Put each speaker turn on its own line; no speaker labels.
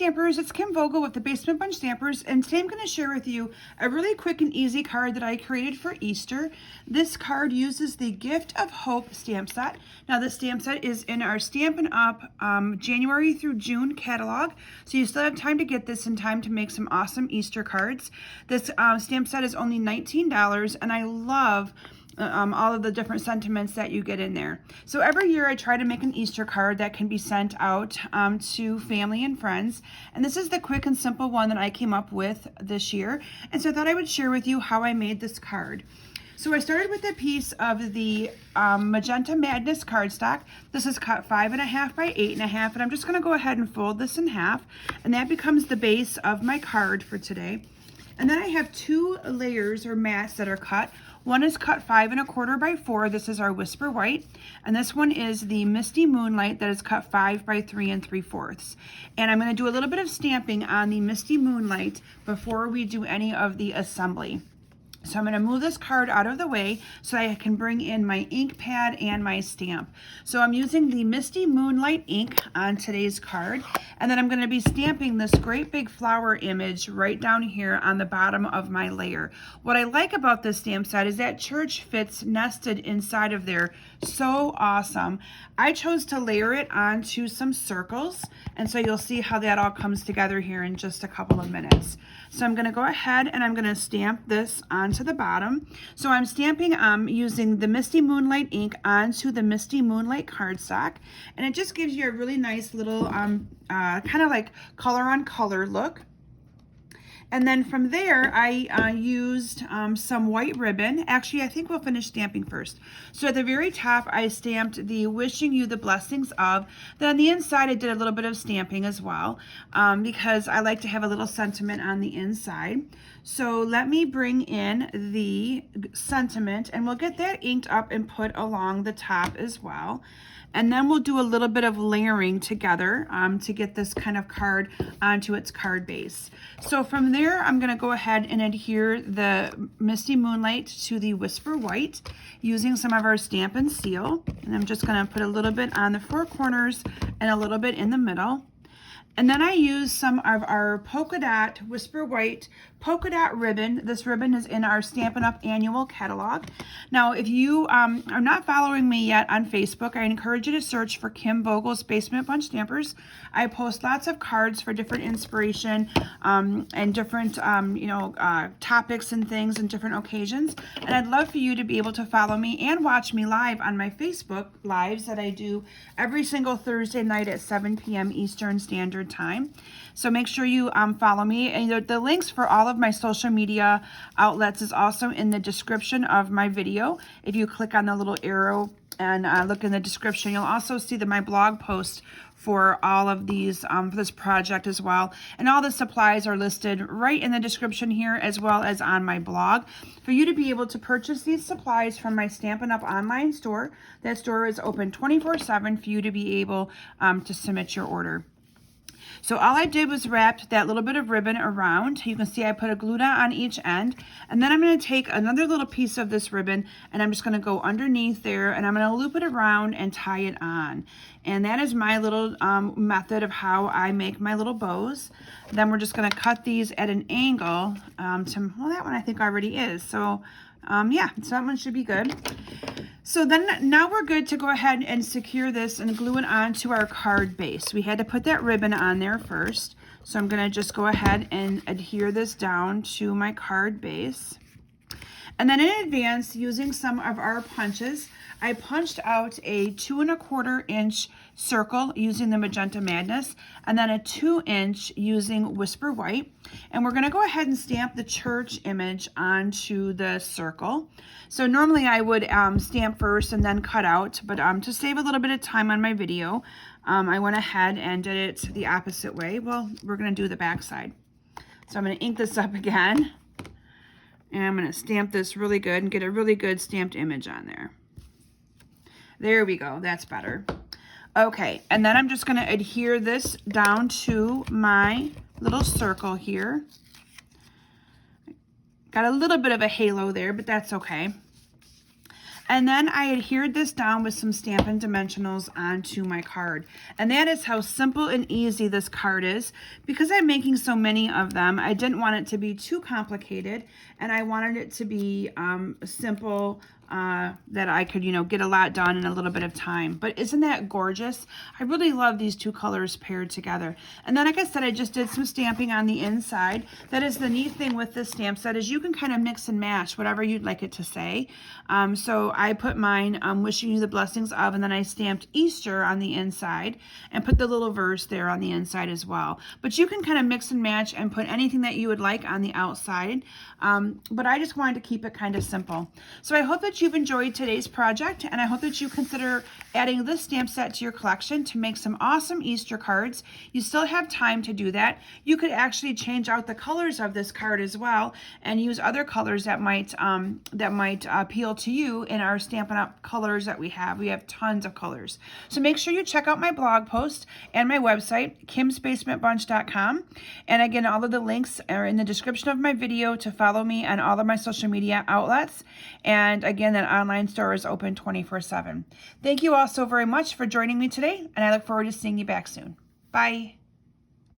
Stampers, it's Kim Vogel with the Basement Bunch Stampers, and today I'm going to share with you a really quick and easy card that I created for Easter. This card uses the Gift of Hope stamp set. Now this stamp set is in our Stampin' Up January through June catalog, so you still have time to get this in time to make some awesome Easter cards. This stamp set is only $19, and I love all of the different sentiments that you get in there. So every year I try to make an Easter card that can be sent out to family and friends, and this is the quick and simple one that I came up with this year, and so I thought I would share with you how I made this card. So I started with a piece of the Magenta Madness cardstock. This is cut 5.5 by 8.5, and I'm just going to go ahead and fold this in half, and that becomes the base of my card for today. And then I have two layers or mats that are cut. One is cut 5.25 by 4. This is our Whisper White. And this one is the Misty Moonlight that is cut 5 by 3 3/4. And I'm going to do a little bit of stamping on the Misty Moonlight before we do any of the assembly. So I'm going to move this card out of the way so I can bring in my ink pad and my stamp. So I'm using the Misty Moonlight ink on today's card, and then I'm going to be stamping this great big flower image right down here on the bottom of my layer. What I like about this stamp set is that church fits nested inside of there. So awesome. I chose to layer it onto some circles, and so you'll see how that all comes together here in just a couple of minutes. So I'm going to go ahead and I'm going to stamp this onto the bottom. So I'm stamping using the Misty Moonlight ink onto the Misty Moonlight cardstock, and it just gives you a really nice little kind of like color on color look. And then from there, I used some white ribbon. Actually, I think we'll finish stamping first. So at the very top, I stamped the Wishing You the Blessings of. Then on the inside, I did a little bit of stamping as well because I like to have a little sentiment on the inside. So let me bring in the sentiment, and we'll get that inked up and put along the top as well. And then we'll do a little bit of layering together to get this kind of card onto its card base. So from there, I'm going to go ahead and adhere the Misty Moonlight to the Whisper White using some of our Stampin' Seal. And I'm just going to put a little bit on the four corners and a little bit in the middle. And then I use some of our polka dot Whisper White polka dot ribbon. This ribbon is in our Stampin' Up annual catalog. Now, if you are not following me yet on Facebook, I encourage you to search for Kim Vogel's Basement Bunch Stampers. I post lots of cards for different inspiration and different topics and things and different occasions. And I'd love for you to be able to follow me and watch me live on my Facebook lives that I do every single Thursday night at 7 p.m. Eastern Standard Time. So make sure you follow me, and the links for all of my social media outlets is also in the description of my video. If you click on the little arrow and look in the description, you'll also see my blog post for all of these for this project as well, and all the supplies are listed right in the description here as well as on my blog for you to be able to purchase these supplies from my Stampin' Up online store. That store is open 24/7 for you to be able to submit your order. So all I did was wrap that little bit of ribbon around. You can see I put a glue dot on each end. And then I'm going to take another little piece of this ribbon, and I'm just going to go underneath there, and I'm going to loop it around and tie it on. And that is my little method of how I make my little bows. Then we're just going to cut these at an angle well, that one I think already is. So yeah, so that one should be good. So then now we're good to go ahead and secure this and glue it onto our card base. We had to put that ribbon on there first. So I'm going to just go ahead and adhere this down to my card base. And then in advance, using some of our punches, I punched out a 2¼ inch circle using the Magenta Madness, and then a 2 inch using Whisper White. And we're going to go ahead and stamp the church image onto the circle. So normally I would stamp first and then cut out, but to save a little bit of time on my video, I went ahead and did it the opposite way. Well, we're going to do the back side. So I'm going to ink this up again, and I'm going to stamp this really good and get a really good stamped image on there. There we go, that's better. Okay, and then I'm just going to adhere this down to my little circle here. Got a little bit of a halo there, but that's okay. And then I adhered this down with some Stampin' Dimensionals onto my card. And that is how simple and easy this card is. Because I'm making so many of them, I didn't want it to be too complicated, and I wanted it to be simple, that I could, get a lot done in a little bit of time. But isn't that gorgeous? I really love these two colors paired together. And then, like I said, I just did some stamping on the inside. That is the neat thing with this stamp set, is you can kind of mix and match whatever you'd like it to say. So I put mine, wishing you the blessings of, and then I stamped Easter on the inside and put the little verse there on the inside as well. But you can kind of mix and match and put anything that you would like on the outside. But I just wanted to keep it kind of simple. So I hope that you've enjoyed today's project, and I hope that you consider adding this stamp set to your collection to make some awesome Easter cards. You still have time to do that. You could actually change out the colors of this card as well and use other colors that might appeal to you in our Stampin' Up colors that we have. We have tons of colors. So make sure you check out my blog post and my website, kimsbasementbunch.com. And again, all of the links are in the description of my video to follow me on all of my social media outlets. And again, that online store is open 24/7. Thank you all so very much for joining me today, and I look forward to seeing you back soon. Bye.